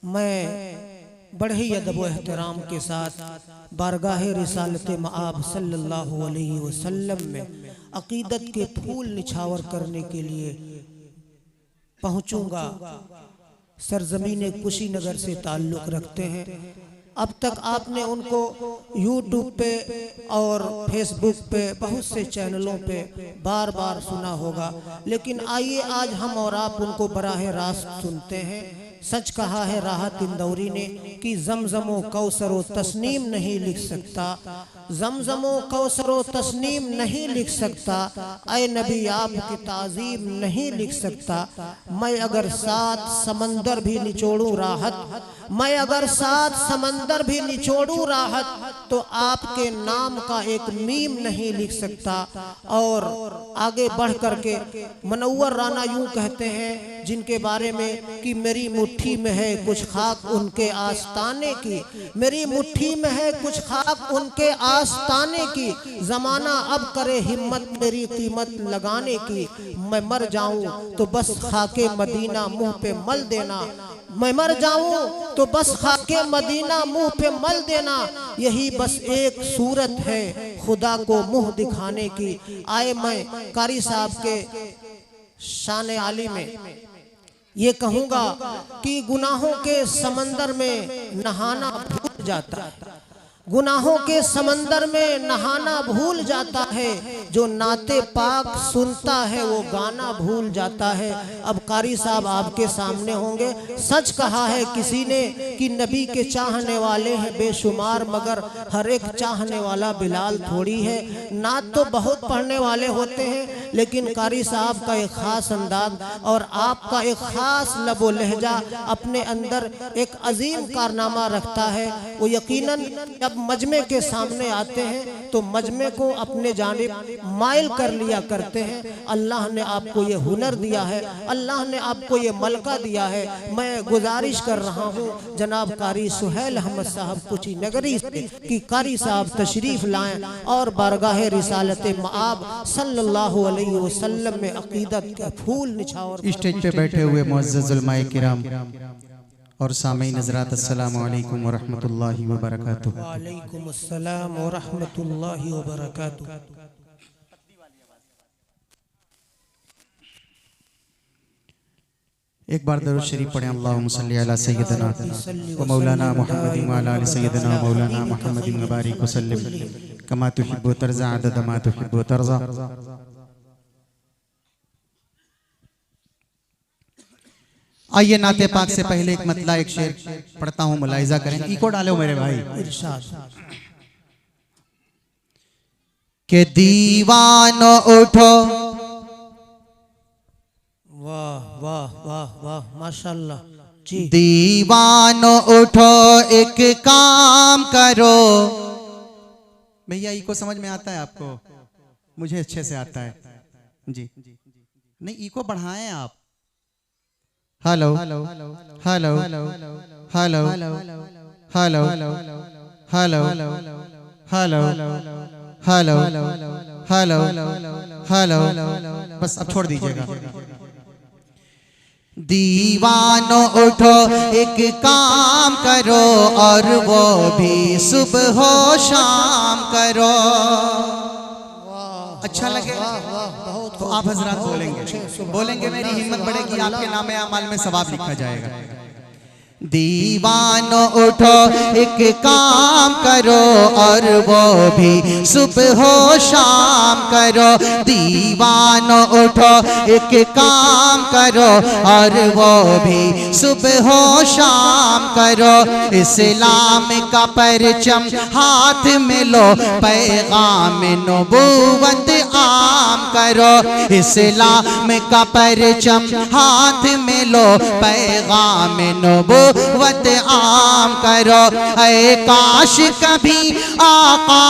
मैं बड़े ही अदब व एहतराम के साथ बारगाह रिसालत मआब सल्लल्लाहु अलैहि वसल्लम में अकीदत के फूल निछावर करने के लिए पहुंचूंगा। सरजमीन कुशीनगर से ताल्लुक़ रखते हैं। अब तक आपने उनको यूट्यूब पे और फेसबुक पे बहुत से चैनलों पे बार बार सुना होगा, लेकिन आइए आज हम और आप उनको बराह रास्त सुनते हैं। सच कहा है राहत इंदौरी ने कि ज़मज़मो कौसरो तस्नीम नहीं लिख सकता, ज़मज़मो कौसरो तस्नीम नहीं लिख सकता, ऐ नबी आपकी ताज़ीम नहीं लिख सकता। मैं अगर 7 समंदर भी निचोड़ूं राहत, मैं अगर 7 समंदर भी निचोड़ूं राहत, तो आपके नाम का एक मीम नहीं लिख सकता। और आगे बढ़ करके मनव्वर राना यूं कहते हैं जिनके बारे में कि मेरी मुट्ठी में है कुछ खाक उनके आस्ताने की, मेरी मुट्ठी में है कुछ खाक उनके आस्ताने की, जमाना अब करे हिम्मत मेरी कीमत लगाने की। मैं मर जाऊं तो बस खाके मदीना मुंह पे मल देना, मैं मर जाऊं तो बस खाके मदीना मुंह पे मल देना। यही बस एक सूरत है खुदा को मुंह दिखाने की। आए मैं कारी साहब के शान आली में ये कहूँगा कि गुनाहों के समंदर में नहाना भूल जाता है, गुनाहों के समंदर में नहाना भूल जाता है, जो नाते पाक सुनता है वो गाना भूल जाता है। अब कारी साहब आपके सामने होंगे। सच कहा है किसी ने कि नबी के चाहने वाले हैं बेशुमार, मगर हर एक चाहने वाला बिलाल थोड़ी है। नात तो बहुत पढ़ने वाले होते हैं, लेकिन कारी साहब का एक ख़ास अंदाज और आपका एक ख़ास लबो लहजा अपने अंदर एक अजीम कारनामा रखता है। वो यकीनन जब मजमे के सामने आते हैं तो मजमे को अपने जानिब माइल कर लिया करते हैं। अल्लाह ने आपको ये हुनर दिया है, अल्लाह ने आपको ये मलका दिया है। मैं गुजारिश कर रहा हूँ जनाब कारी सुहेल अहमद साहब कुची नगरी से कि कारी साहब तशरीफ़ लाएं और बारगाह रिसालत मआब सल्लल्लाहु अलैहि वसल्लम में अकीदत का फूल निछावर। स्टेज पे बैठे हुए मुअज़्ज़ज़ उलमाए किराम और सामीन हज़रात, अस्सलामु अलैकुम व रहमतुल्लाहि व बरकातुहू। वालेकुम अस्सलाम व रहमतुल्लाहि व बरकातुहू। एक बार दरूद शरीफ पढ़ें। अल्लाहुम्मा सल्ली अला सय्यिदना व मौलाना मुहम्मदिन व अला आलि सय्यिदना मौलाना मुहम्मदिन व बारिक व सल्लिम कमा तुहिब्बु तरज़ा अदद मा तुहिब्बु तरज़ा। आइए नाते पाक से पहले एक मतला एक शेर पढ़ता हूँ, मुलाहिजा करें। इको डालो मेरे भाई। के दीवानो उठो, वाह वाह वाह वाह माशाल्लाह जी। दीवानो उठो एक काम करो। भैया इको समझ में आता है आपको? मुझे अच्छे से आता है जी। नहीं इको बढ़ाएं आप। Hello hello hello hello hello hello hello hello hello hello, बस अब छोड़ दीजिएगा। दीवानो उठो एक काम करो और वो भी सुबह हो शाम करो। अच्छा लगे तो आप हजरात बोलेंगे मेरी हिम्मत बढ़ेगी, आपके नामे अमाल में सवाब लिखा जाएगा। दीवानो उठो एक काम करो और वो भी सुबह हो शाम करो। दीवानो उठो एक काम करो और वो भी सुबह हो शाम करो। इस्लाम का परचम हाथ में लो, पैगाम नबूवत आम करो। इस्लाम का परचम हाथ में लो, पैगाम नबूवत वत आम करो। ऐ काश कभी आका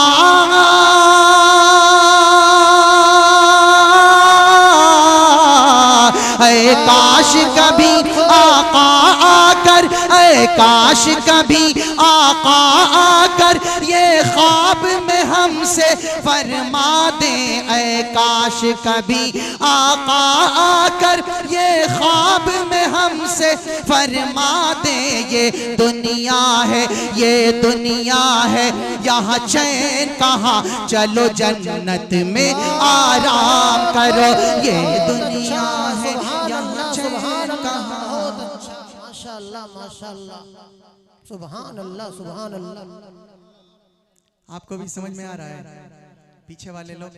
ऐ काश कभी आका आकर, ऐ काश कभी आका आकर ये ख्वाब में हम हमसे फरमा दे ऐ काश कभी आका आकर ये ख्वाब में हमसे फरमा दे। ये दुनिया है, ये दुनिया है, यहाँ चैन कहाँ, चलो जन्नत में आराम करो। ये दुनिया है, यहाँ चैन कहाँ। माशाअल्लाह माशाअल्लाह, सुभान अल्लाह सुभान अल्लाह। आपको भी समझ में आ रहा है? पीछे वाले लोग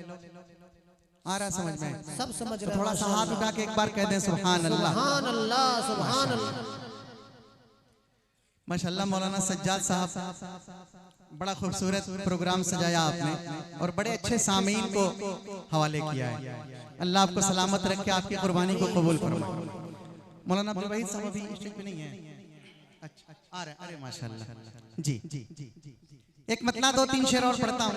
आ रहा समझ में? सब समझ तो रहे हैं। थोड़ा सा हाथ उठा के एक बार कह दें सुभान अल्लाह। सुभान अल्लाह सुभान अल्लाह। माशाअल्लाह मौलाना सज्जाद साहब बड़ा खूबसूरत प्रोग्राम सजाया आपने और बड़े अच्छे सामीन को हवाले किया है। अल्लाह आपको सलामत रखे, आपकी कुर्बानी को कबूल फरमाए। मौलाना अब्दुल वहीद साहब अभी स्टेज पे नहीं है? अच्छा आ रहा है। अरे माशाअल्लाह जी जी। एक मतला दो तीन शेर और पढ़ता हूँ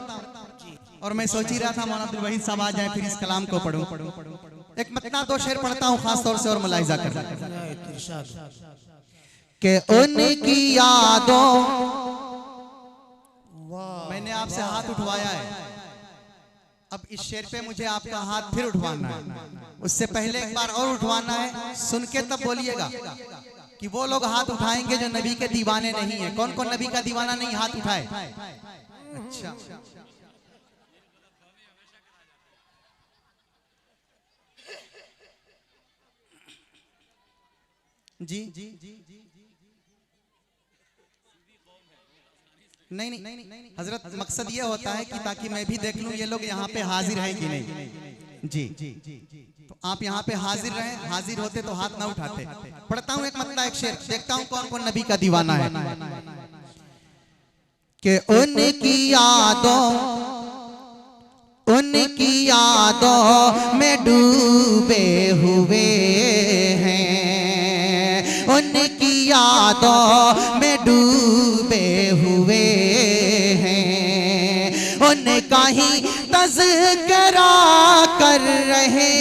और मैं सोच ही रहा था मौलाना अब्दुल वहीद साहब आ जाए फिर इस कलाम को पढ़ूं। एक मतला दो शेर पढ़ता हूँ खास तौर से और मुलाहिजा कर कि उनकी यादों। मैंने आपसे हाथ उठवाया है, अब इस शेर पे मुझे आपका हाथ फिर उठवाना है। उससे पहले एक बार और उठवाना है, सुन के तब बोलिएगा कि वो लोग हाथ उठाएंगे जो नबी के दीवाने नहीं है। कौन कौन नबी का दीवाना नहीं, हाथ उठाए। अच्छा जी जी जी नहीं नहीं हजरत, मकसद ये होता है कि ताकि मैं भी देख लूं ये लोग यहाँ पे हाजिर हैं कि नहीं। जी तो आप यहाँ पे हाजिर रहे, हाजिर होते तो हाथ ना उठाते। पढ़ता हूँ एक मतला एक शेर, देखता हूँ कौन कौन नबी का दीवाना है। कि उनकी यादों, उनकी यादों में डूबे हुए हैं, उनकी यादों में डूबे हुए हैं। उनका ही तज़किरा कर रहे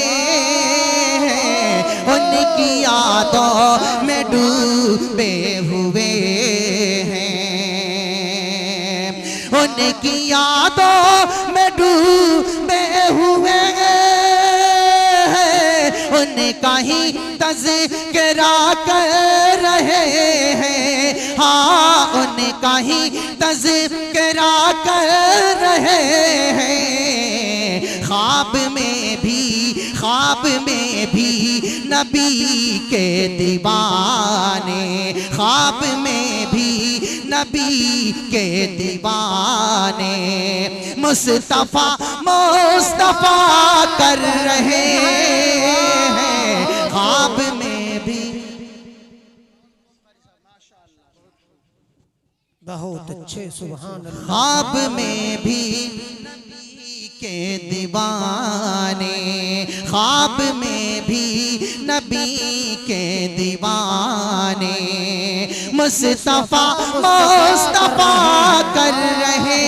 हैं, उनकी यादों में डूबे हुए हैं। उनकी यादों में डूबे हुए हैं, उनका ही तज़किरा कर रहे हैं। हाँ उनका ही तज़किरा कर रहे हैं। ख्वाब में भी नबी के दीवाने, ख्वाब में भी नबी के दीवाने मुस्तफा मुस्तफा कर रहे हैं। ख्वाब में भी बहुत अच्छे सुभान अल्लाह। ख्वाब में भी नबी के दीवाने, ख्वाब में भी नबी के दीवाने मुस्तफा मुस्तफा कर रहे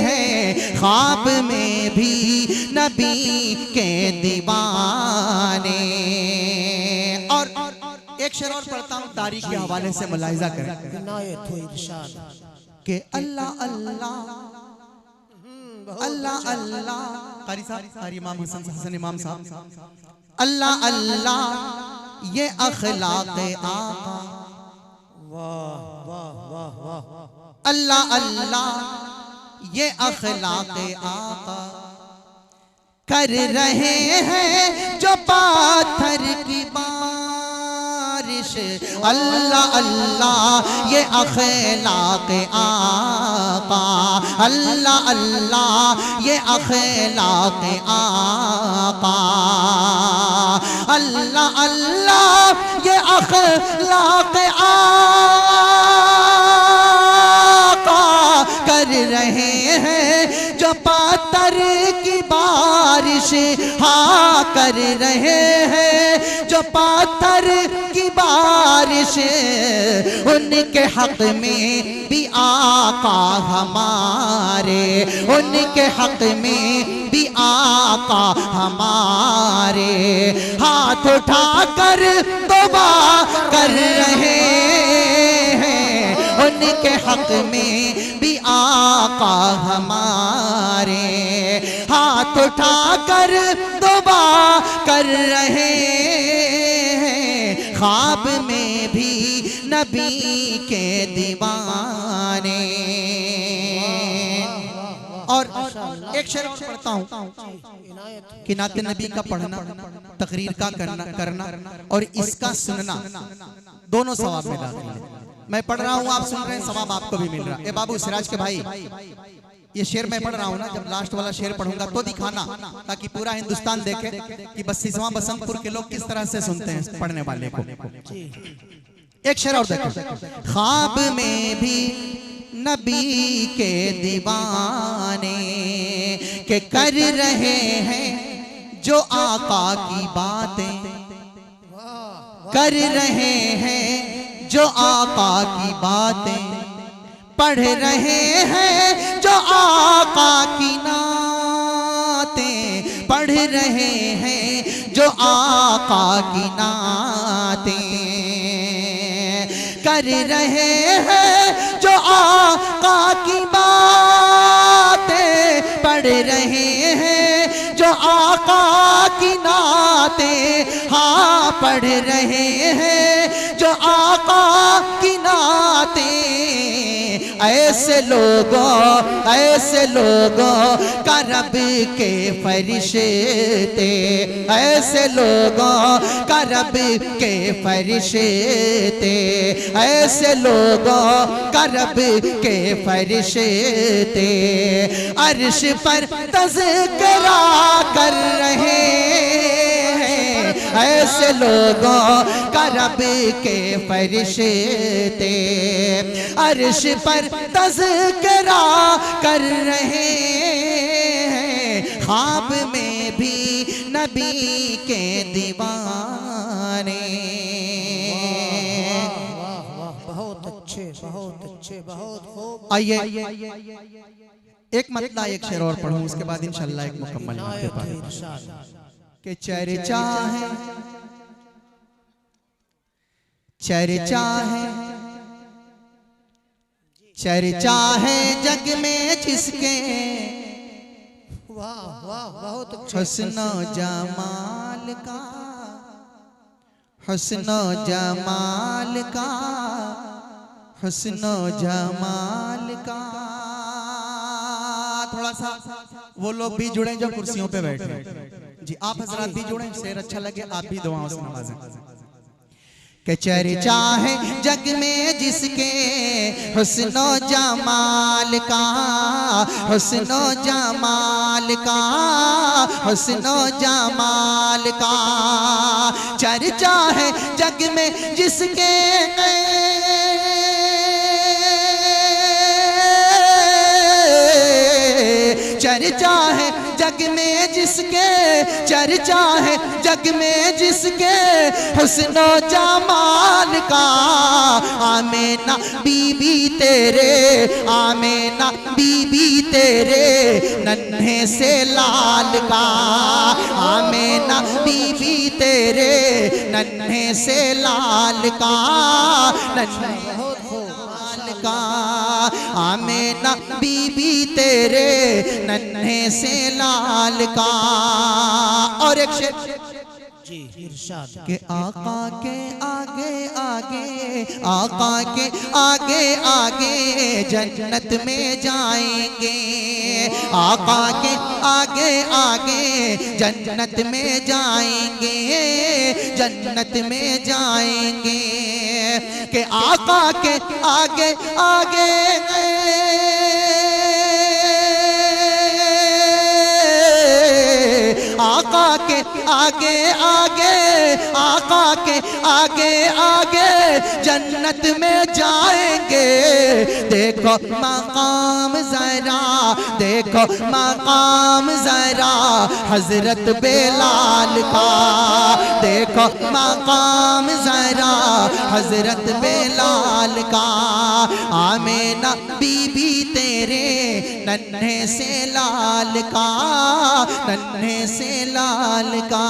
हैं। ख्वाब में भी नबी के दीवाने। और एक शेर और पढ़ता हूँ तारीख के हवाले से, मुलाहिजा करें। इनायत हो इरशाद कि अल्लाह अल्लाह अल्लाह अल्लाह, कारी साहब, कारी इमाम हसन इमाम साहब, अल्लाह अल्लाह ये अखलाक़े आका, वाह वाह वाह वाह। अल्लाह अल्लाह ये अखलाक़े आका कर रहे हैं जो पाथर की बारिश। अल्लाह अल्लाह ये अखलाक़े आका, अल्लाह अल्लाह ये अखलाक़े आका, अल्लाह अल्लाह ये अखलाक़े आका कर रहे हैं जो पातर की बारिश। हाँ कर रहे हैं जो पाथर की बारिश। उनके हक में भी आका हमारे, उनके हक में भी आका हमारे हाथ उठाकर तौबा कर रहे हैं। उनके हक में भी आका हमारे हाथ उठाकर दुआ कर रहे हैं, ख्वाब में भी नबी के दीवाने। और एक शेर और पढ़ता हूँ कि नाते नबी का पढ़ना, तकरीर का करना और इसका सुनना दोनों सवाब में दाखिल है। मैं पढ़ रहा हूँ, आप सुन रहे हैं, सवाब आपको भी मिल रहा है। ए बाबू सिराज के भाई, ये शेर मैं पढ़ रहा हूँ ना, जब लास्ट वाला शेर पढ़ूंगा तो दिखाना, ताकि पूरा हिंदुस्तान देखे कि बस्तीसवां बसंतपुर के लोग किस तरह से सुनते हैं पढ़ने वाले को। एक शेर और देखो, ख्वाब में भी नबी के दीवाने के कर रहे हैं जो आका की बातें, कर रहे हैं जो आका की बातें, पढ़ रहे हैं जो आका की नातें, पढ़ रहे हैं जो आका की नातें, कर रहे हैं जो आका की बातें, पढ़ रहे हैं जो आका की नातें, हाँ पढ़ रहे हैं जो आका की नातें। ऐसे लोगों का रब के फरिश्ते, ऐसे लोगों का रब के फरिश्ते, ऐसे लोगों का रब के फरिश्ते अर्श पर तज़किरा कर रहे हैं, ऐसे लोगों का रब के फरिश्ते अर्श पर तज़किरा कर रहे हैं, ख्वाब में भी नबी के दीवाने। बहुत अच्छे, बहुत अच्छे, बहुत खूब। आइए एक मतला एक शेर और पढ़ूं, उसके बाद इंशाल्लाह एक मुकम्मल के चर्चा है, चर्चा है, चर्चा है जग में जिसके वाह वाह बहुत अच्छे। हुस्न जमाल का, हुस्न जमाल का, हुस्न जमाल का। थोड़ा सा वो लोग भी जुड़े जो कुर्सियों पे बैठे जी, आप हजरात भी जुड़े, शेर अच्छा लगे आप भी दुआओं से नवाजें। के चर्चा है जग में जिसके हुस्न जमाल का, हुस्न जमाल का, हुस्न जमाल का। चर्चा है जग में जिसके, चर्चा है जग में जिसके, चर्चा है जग में जिसके हुस्न जमाल का। आमीना बीबी तेरे, आमीना बीबी तेरे नन्हे से लाल का, आमीना बीबी तेरे नन्हे से लाल का, नन्हे का। आमीना बीबी तेरे नन्हे से लाल का। और एक शेर जी इरशाद के आका के आगे आगे, आका के आगे आगे जन्नत में जाएंगे, आका के आगे आगे जन्नत में जाएंगे, जन्नत में जाएंगे। के आका के आगे आगे आका के आगे आगे, आका के आगे आगे जन्नत में जाएंगे। देखो मकाम जरा, देखो मकाम जरा हजरत बेलाल का, देखो मकाम जरा हजरत बेलाल का। आमीना बीबी तेरे नन्हे से लाल का, नन्हे से लाल का।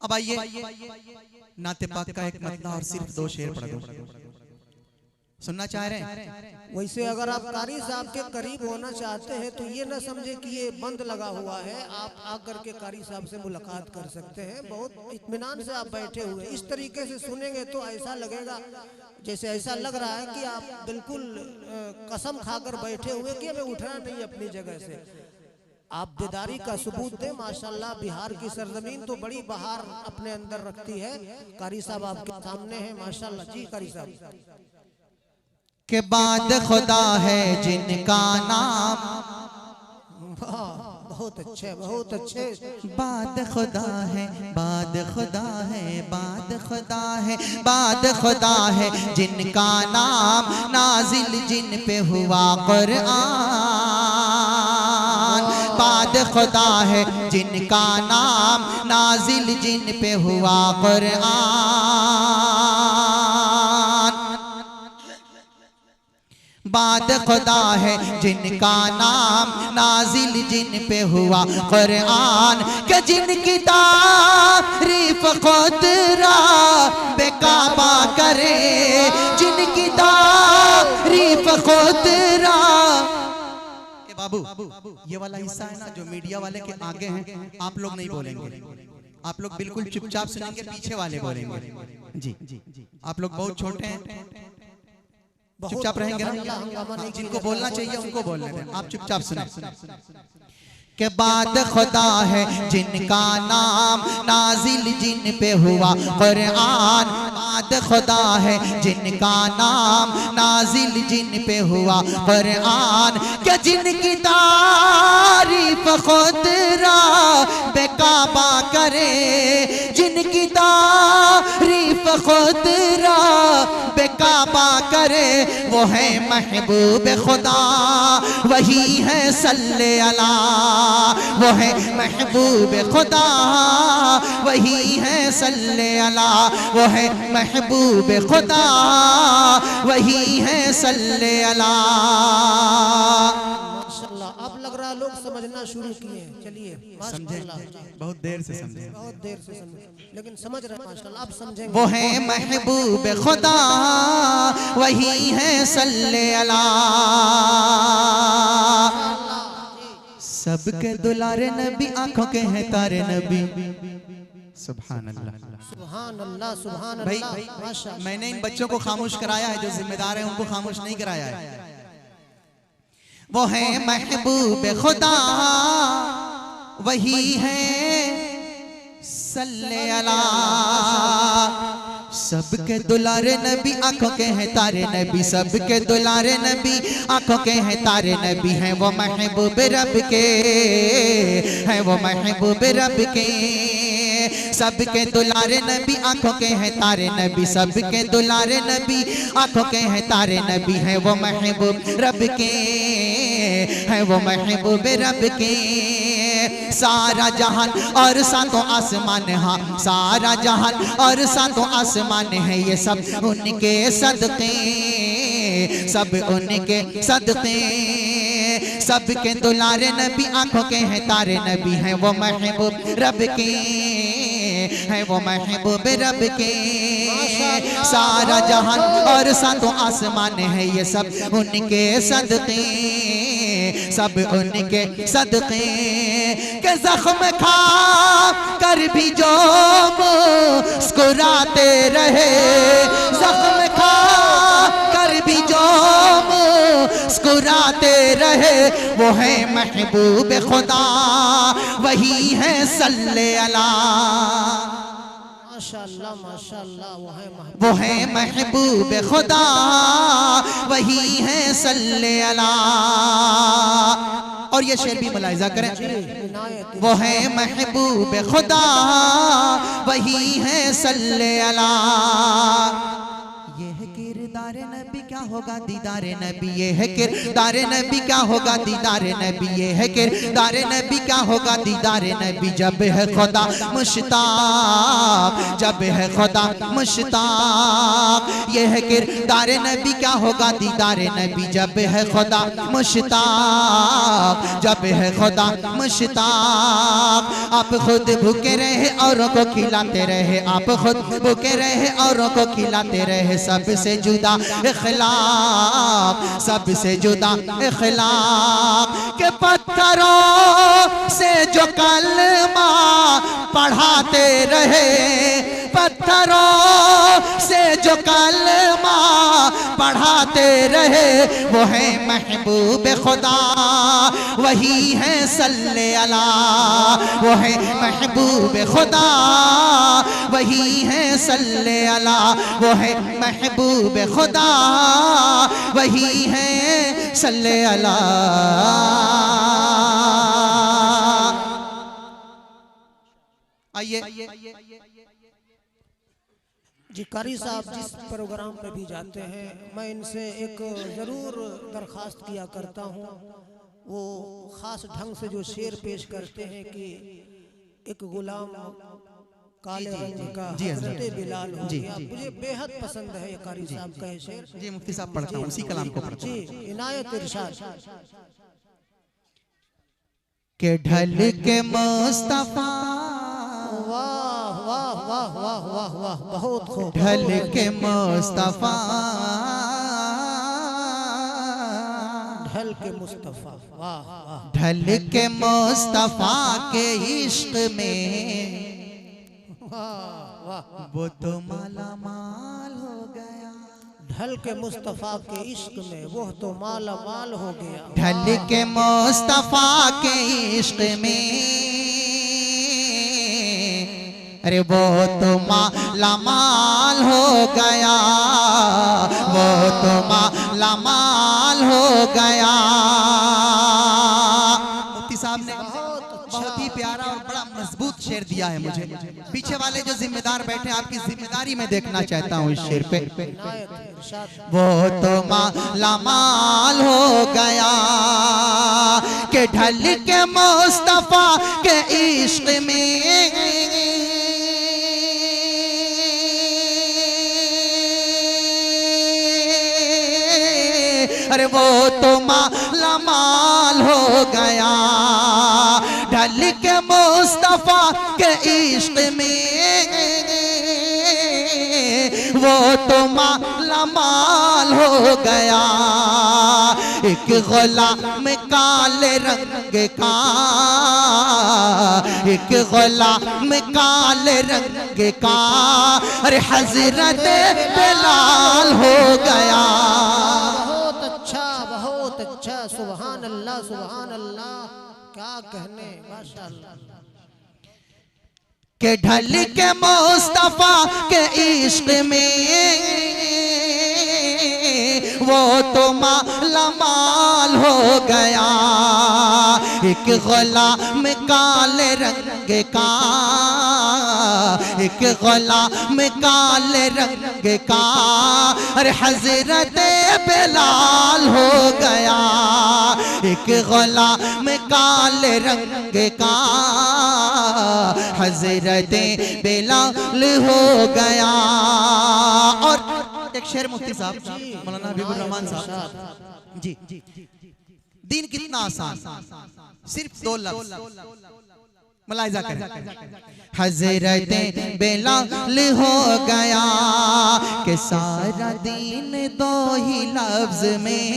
अब आइए नाते पाक का एक मतला और सिर्फ 2 शेर पढ़ दो। सुनना चाह रहे हैं? वैसे अगर आप कारी साहब के करीब होना चाहते हैं तो ये ना समझे कि ये बंद लगा हुआ है, आप आकर के कारी साहब से मुलाकात कर सकते हैं। बहुत इत्मीनान से आप बैठे हुए इस तरीके से सुनेंगे तो ऐसा लगेगा, जैसे ऐसा लग रहा है कि आप बिल्कुल कसम खाकर बैठे हुए कि हमें उठना नहीं अपनी जगह से। आप बेदारी का सबूत दें। माशाल्लाह बिहार की सरजमीन तो बड़ी बहार अपने अंदर रखती है। कारी साहब आपके सामने है माशाल्लाह। जी कारी साहब। के बाद खुदा है जिनका नाम, बहुत अच्छे बहुत अच्छे। बाद खुदा है, बाद खुदा है, बाद खुदा है, बाद खुदा है जिनका नाम नाजिल जिन पे हुआ कुरान। बाद खुदा है जिनका नाम नाजिल जिन पे हुआ कुरान। बाद खुदा है जिनका नाम नाजिल जिन पे हुआ कुरान। के जिनकी तारीफ खुदरा बेकाबा करे, जिनकी तारीफ खुदरा। बाबू ये वाला हिस्सा है ना जो मीडिया वाले के आगे हैं, आप लोग नहीं बोलेंगे, आप लोग बिल्कुल चुपचाप सुनेंगे, पीछे वाले बोलेंगे। जी आप लोग बहुत छोटे हैं, चुपचाप रहेंगे ना। जिनको बोलना चाहिए उनको बोलने दें, आप चुपचाप सुने। के बाद खुदा है जिनका नाम नाजिल जिन पे हुआ कुरान। बाद खुदा है जिनका नाम नाजिल जिन पे हुआ कुरान। क्या जिनकी तारीफ खुदरा बेकाबा करे, जिनकी तारीफ खुदरा बेकाबा करे, वो है महबूब खुदा, वही है सल्ले अला। वो है महबूब खुदा, वही है सल्ले अला। वो है महबूब खुदा, वही है सल्ले अला। माशाल्लाह अब लग रहा लोग समझना शुरू किए हैं। चलिए समझे, बहुत देर से समझे, बहुत देर से समझे, लेकिन समझ रहे हैं माशाल्लाह। अब समझेंगे। वो है महबूब खुदा, वही है सल्ले अला। सबके दुलारे नबी, आंखों के हैं तारे नबी। सुभान अल्लाह, सुभान अल्लाह, सुभान भाई अल्लाह। माशाल्लाह मैंने इन बच्चों को खामोश कराया है, जो जिम्मेदार है उनको खामोश नहीं कराया है। वो है महबूब खुदा, वही है सल्ले अला। सबके दुलारे नबी, आंखों के हैं तारे नबी। सबके दुलारे नबी, आंखों के हैं तारे नबी। हैं वो महबूब रब के, हैं वो महबूब रब के। सबके दुलारे नबी, आंखों के हैं तारे नबी। सबके दुलारे नबी, आंखों के हैं तारे नबी। हैं वो महबूब रब के, हैं वो महबूब रब के। सारा जहान और सातों आसमान, हाँ सारा जहान और सातों आसमान है, ये सब उनके सदके, सब उनके सदके। सबके दुलारे नबी, आंखों के हैं तारे नबी। हैं वो महबूब रब के, हैं वो महबूब रब के। सारा जहान और सातों आसमान है, ये सब उनके सदके, सब उनके सदके। के जख्म खा कर भी जो मुस्कुराते रहे, जख्म खा कर भी जो मुस्कुराते रहे, वो है महबूब खुदा, वही है सल्ले अला। माशाल्लाह माशाल्लाह। वो है महबूब खुदा, वही है सल्ले अला। और ये शेर भी मुलाहिजा करें। वो है महबूब खुदा, वही है सल्ले अला। ये है किरदार नबी क्या होगा दीदारे नबी, ये है किरदारे नबी, क्या होगा दीदारे नबी, ये है किरदारे नबी, क्या होगा दीदारे नबी। जब है खुदा मुश्ताक, जब है खुदा मुश्ताक, ये है किरदारे नबी, क्या होगा दीदारे नबी। जब है खुदा मुश्ताक, जब है खुदा मुश्ताक, आप खुद भूखे रहे औरों को खिलाते रहे, आप खुद भूखे रहे औरों को खिलाते रहे। सबसे जुदा इखलाक, सबसे जुदा इखलाक, के पत्थरों से जो कलमा पढ़ाते रहे, पत्थरों से जो कलमा पढ़ाते रहे, वो है महबूब खुदा, वही है सल्ले अला, वो है महबूब खुदा, वही है सल्ले अला, वो है महबूब खुदा, वही है सल्ले अला। आइए जी कारी साहब जिस प्रोग्राम पे भी जाते हैं मैं इनसे एक ज़रूर दरख्वास्त किया करता हूँ, वो ख़ास ढंग से जो शेर पेश करते हैं कि एक गुलाम काले रंग का हज़रत बिलाल हो गया, मुझे बेहद पसंद है ये कारी साहब का ये शेर। जी मुफ्ती साहब पढ़ता हूँ, उसी कलाम को पढ़ता हूँ। जी इनायत इरशाद के ढल के मुस्तफा, वाह वाह वाह वाह वाह वाह, बहुत खूब। ढल के मुस्तफा, ढल के मुस्तफा, वाह वाह, ढल के मुस्तफा के इश्क में वाह वाह, वो तो माला माल हो गया। ढल के मुस्तफा के इश्क में वो तो माला माल हो गया। ढल के मुस्तफा के इश्क में, अरे वो तो माला माल हो गया, वो तो माला माल हो गया। मुफ्ती साहब ने बहुत ही प्यारा और बड़ा मजबूत शेर दिया है मुझे। पीछे वाले जो जिम्मेदार बैठे आपकी जिम्मेदारी में देखना चाहता हूँ इस शेर पे। वो तो माला माल हो गया कि ढल के मुस्तफा के इश्क में, अरे वो तो माला माल हो गया। ढल के मुस्तफा के इश्क में, वो तो माला माल हो गया। एक गुलाम काले रंग का, एक गुलाम काले रंग का, अरे हजरत बिलाल हो गया। बहुत अच्छा, सुभान अल्लाह सुभान अल्लाह, क्या कहने, माशाअल्लाह। के ढल के मुस्तफा के इश्क में, वो तो माला माल हो गया। एक गुलाम काले रंग का, एक गुलाम काले रंग का, अरे हजरत बिलाल हो गया। एक गुलाम काले रंग का, हजरत बिलाल हो गया। और एक शेर मुफ्ती साहब मौलाना हबीबुर रहमान साहब जी, दीन कितना आसान, सिर्फ 2 लफ्ज मुलाहिजा करें। हजरत बिलाल हो गया कि सारा दीन 2 ही लफ्ज में,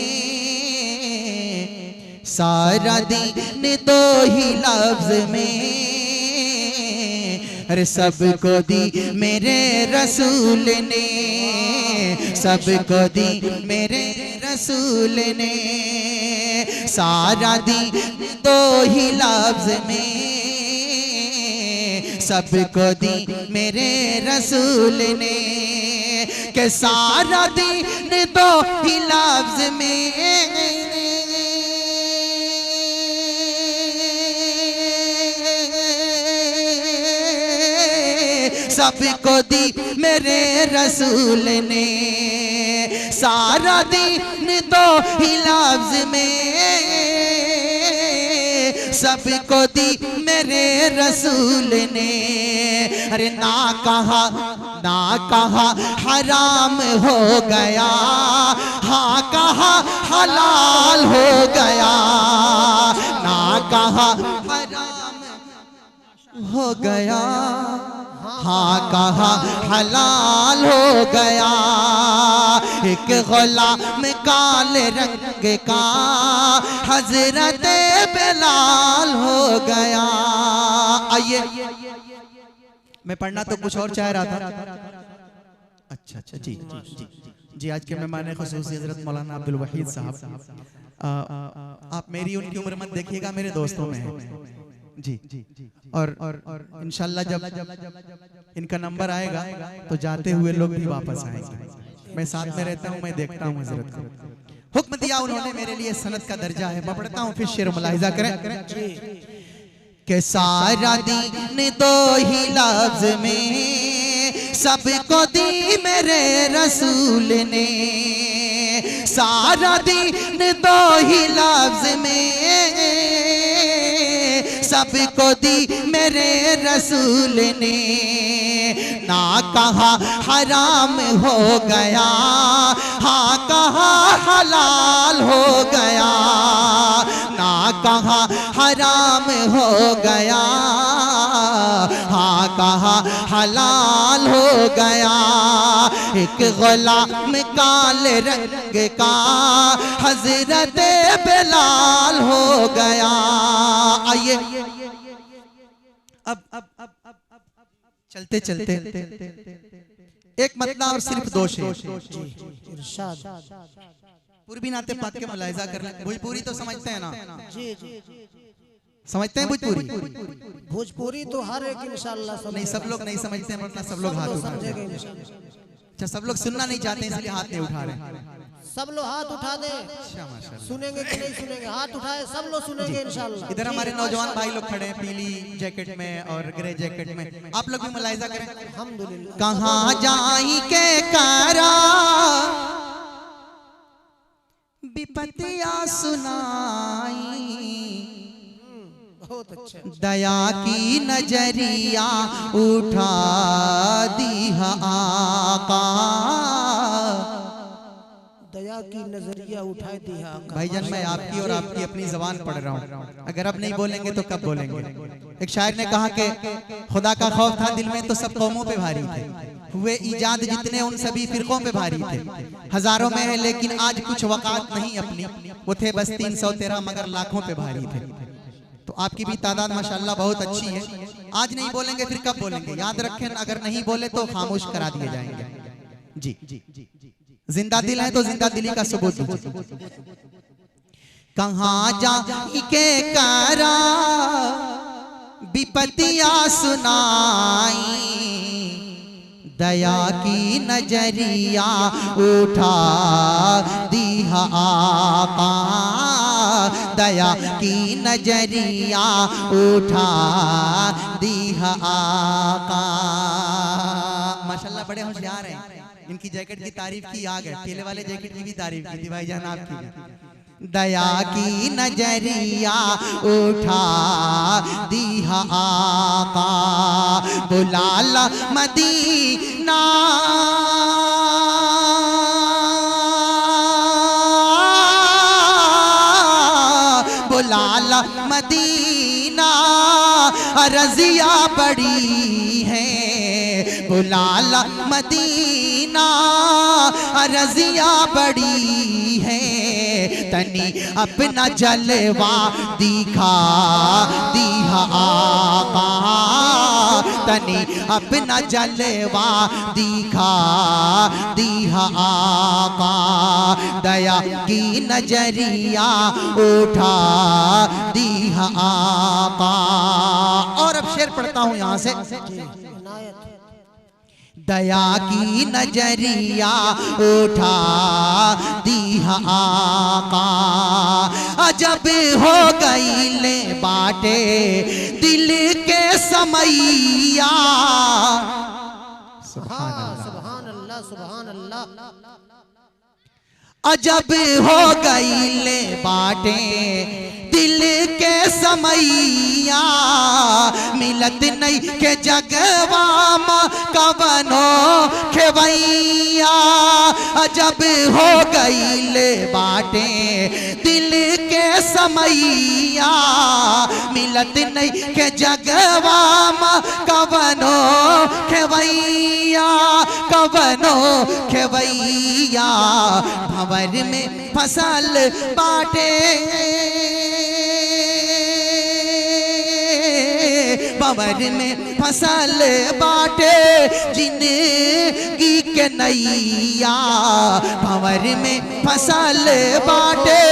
सारा दीन 2 ही लफ्ज में, अरे सबको दी मेरे रसूल ने, सबको दी मेरे रसूल ने। सारा दीन 2 ही लफ्ज में, सबको दी मेरे रसूल ने। के सारा दीन 2 ही लफ्ज में, सबको दी मेरे रसूल ने। सारा दिन दो ही लफ्ज में सबको दी मेरे रसूल ने। अरे ना कहा हराम हो गया, हाँ कहा हलाल हो गया। ना कहा हराम हो गया, हाँ कहा हलाल हो गया। एक गुलाम काले रंग का हजरत बिलाल हो गया। आइए, मैं पढ़ना तो कुछ और चाह रहा था। अच्छा जी जी जी जी। आज के मेहमान खुसूसी हजरत मौलाना अब्दुल वहीद साहब। आप मेरी उनकी उम्र मत देखिएगा, मेरे दोस्तों में है जी। और इंशाल्लाह जब इनका नंबर आएगा तो जाते हुए लोग भी वापस आएंगे। मैं साथ में रहता हूँ, मैं देखता हूँ हजरत को। हुक्म दिया उन्होंने, मेरे लिए सनद का दर्जा है। मैं पढ़ता हूँ, फिर शेर मुलाहिजा करें कि सारा दीन दो ही लफ्ज में सबको दी मेरे रसूल ने। सारा दीन दो ही लफ्ज में सबको दी मेरे रसूल ने। ना कहा हराम हो गया, हाँ कहा हलाल हो गया। ना कहा हराम हो गया, हाँ कहा हलाल हो गया। एक गुलाम काले रंग का हजरत बिलाल हो गया। आइए अब चलते चलते एक मतलब और सिर्फ दो शेर पूर्वी नाते पाक के मुलाहिजा करना। भोजपुरी तो समझते हैं ना? जी जी समझते हैं भोजपुरी? भोजपुरी तो हर एक इंशाल्लाह नहीं, सब लोग नहीं समझते हैं, मतलब सब लोग हाथ उठा रहे हैं। अच्छा, सब लोग सुनना नहीं चाहते इसलिए हाथ नहीं उठा रहे हैं। सब लोग हाथ उठा दे। सुनेंगे कि नहीं सुनेंगे? हाथ उठाए, सब लोग सुनेंगे इंशाल्लाह। इधर हमारे नौजवान भाई लोग खड़े हैं पीली जैकेट में और ग्रे जैकेट में। आप लोग भी मुलाहिजा करें। अल्हम्दुलिल्लाह। कहाँ जाई के करा विपत्तियां सुनाई, बहुत अच्छा। दया की नजरिया उठा दी आका। दया की नजरिया उठाए दिया। भाईजान, मैं आपकी और आपकी अपनी जबान पढ़ रहा हूँ। अगर अब नहीं बोलेंगे तो कब बोलेंगे? एक शायर ने कहा कि खुदा का खौफ था दिल में तो सब कौमों पे भारी थे, हुए ईजाद जितने उन सभी फिरकों पे भारी थे। हजारों में है लेकिन आज कुछ वकात नहीं अपनी, वो थे बस 313 मगर लाखों पे भारी थे। तो आपकी भी तादाद माशाल्लाह बहुत अच्छी है। आज नहीं बोलेंगे फिर कब बोलेंगे? याद रखें, अगर नहीं बोले तो खामोश करा दिए जाएंगे। जी, जिंदा दिल है तो जिंदा दिली का सबूत दीजिए। कहाँ जा के करा विपत्तियां सुनाई, दया की नजरिया उठा दी आका। दया की नजरिया उठा दी आका। माशाल्लाह बड़े होशियार हैं। इनकी जैकेट की तारीफ की आ गए, केले वाले जैकेट की भी तारीफ की थी भाईजान आपकी। दया की नजरिया उठा दी आका। बुलाला मदीना बुलाला मदीना, रजिया बड़ी है। बुलाला मदीना, रजिया बड़ी है। तनी अपना जलवा दिखा दिया आका। तनी अपना जलवा दिखा दिया आका। दया की नजरिया उठा दिया आका। और अब शेर पढ़ता हूँ यहाँ से। दया की नजरिया उठा दिया आका। अजब हो गई ले बाटे दिल के समैया। सुभान अल्लाह, सुभान अल्लाह। अजब हो गई ले बाटे दिल के समैया, मिलत नहीं के जगवाम कवनो खेवैया। अजब हो गई ले बाटे दिल के समैया, मिलत नहीं के जगवाम कवनो खेवैया, कवनो खेवैया। भंवर में फसल बाटे, भंवर में फसल बाटे जिंदगी के नैया, भंवर में फसल बाटे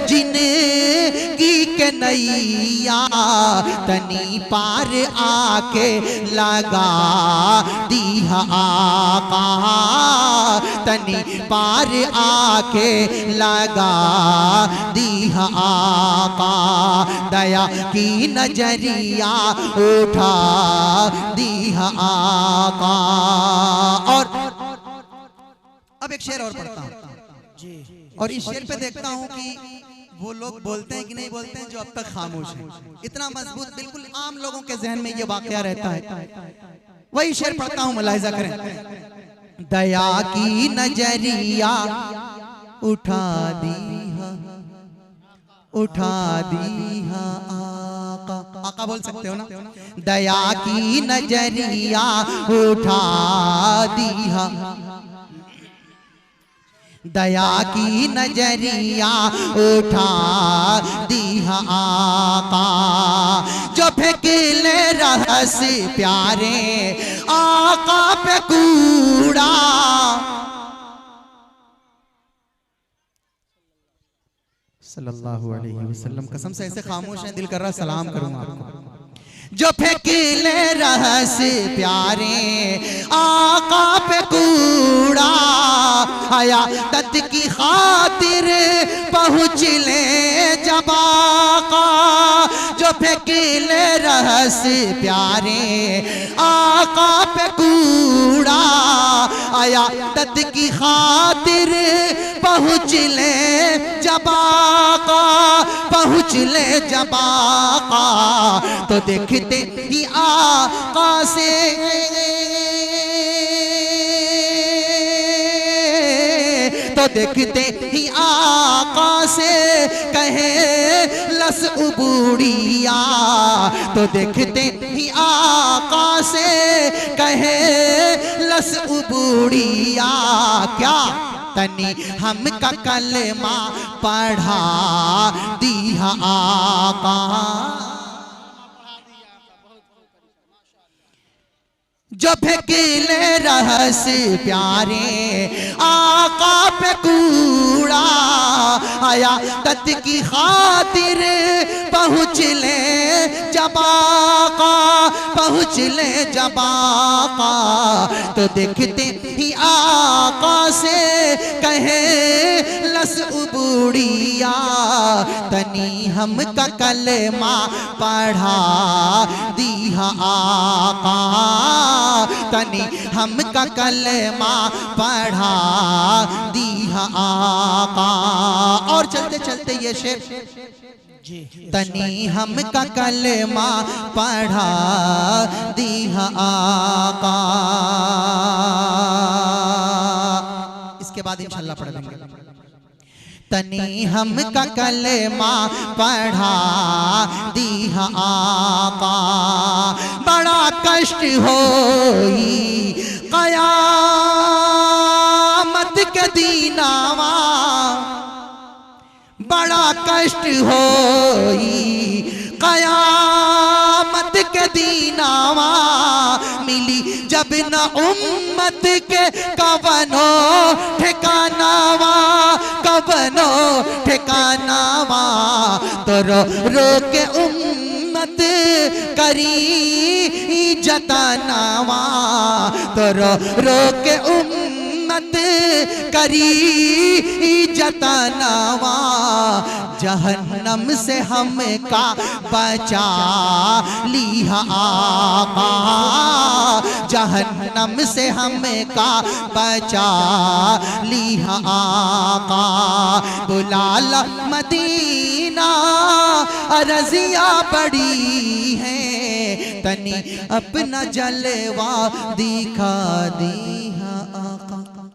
जिंदगी के नैया। तनी पार आके लगा दिया आका, तनी पार आके लगा दिया आका। दया की नजरिया उठा दिया आका। और अब एक शेर और पढ़ता हूँ, और इस शेर पे देखता हूँ कि वो लोग बोलते हैं कि नहीं बोलते हैं जो अब तक खामोश हैं। इतना मजबूत, बिल्कुल आम लोगों के जहन में ये वाकया रहता है। वही शेर पढ़ता हूँ, मुलाहिजा करें। दया की नजरिया उठा दिया, उठा दिया आका। आका बोल सकते हो ना? दया की नजरिया उठा दिया, दया की नजरिया उठा दिया आका। जो फेंकले रहस प्यारे आका पे कूड़ा, सल्लल्लाहु अलैहि वसल्लम। कसम से ऐसे खामोश हैं, दिल कर रहा सलाम करूं आपको। जो फेंकले रहस प्यारे आका पे कूड़ा, आया तत की खातिर पहुँच ले जब आका। जो फेंकले रहस प्यारे आका पे कूड़ा, आया तत की खातिर पहुँच ले जब आका, पहुँच ले जब आका। तो देखते ही आका से, तो देखते ही आका से कहे लस उबूड़िया, तो देखते ही आका से कहे लस उबूड़िया। क्या तनी हम का कलमा पढ़ा दिया आका। जो फेंकले रहस प्यारे आका पे कूड़ा, आया तत की खातिर पहुँच ले जब आका, पहुँच ले जब आका। तो देखते ही आका से कहे लस उबूड़िया, तनी हम का कलमा पढ़ा दिया आका, तनी हम का कलमा पढ़ा दिया आका। और चलते चलते ये शेर, तनी हम का कलमा पढ़ा दिया आका। इसके बाद इंशाल्लाह पढ़ लेंगे। तनी हम का कलमा पढ़ा दिया आका। बड़ा कष्ट होई क़यामत के दीनावा, बड़ा कष्ट होई क़यामत के दीनावा। मिली जब न उम्मत के कवनो ठिकानावा, कवनो ठिकानावा। तो रो रो के उम्मत करी जतनावा, तो रो रो के उम्मत जन्नत करी जतनवा, जहन्नम से हमका बचा लिया आका, जहन्नम से हमका बचा लिया आका। बुलाला मदीना रज़िया बड़ी है, तनी अपना जलवा दिखा दी।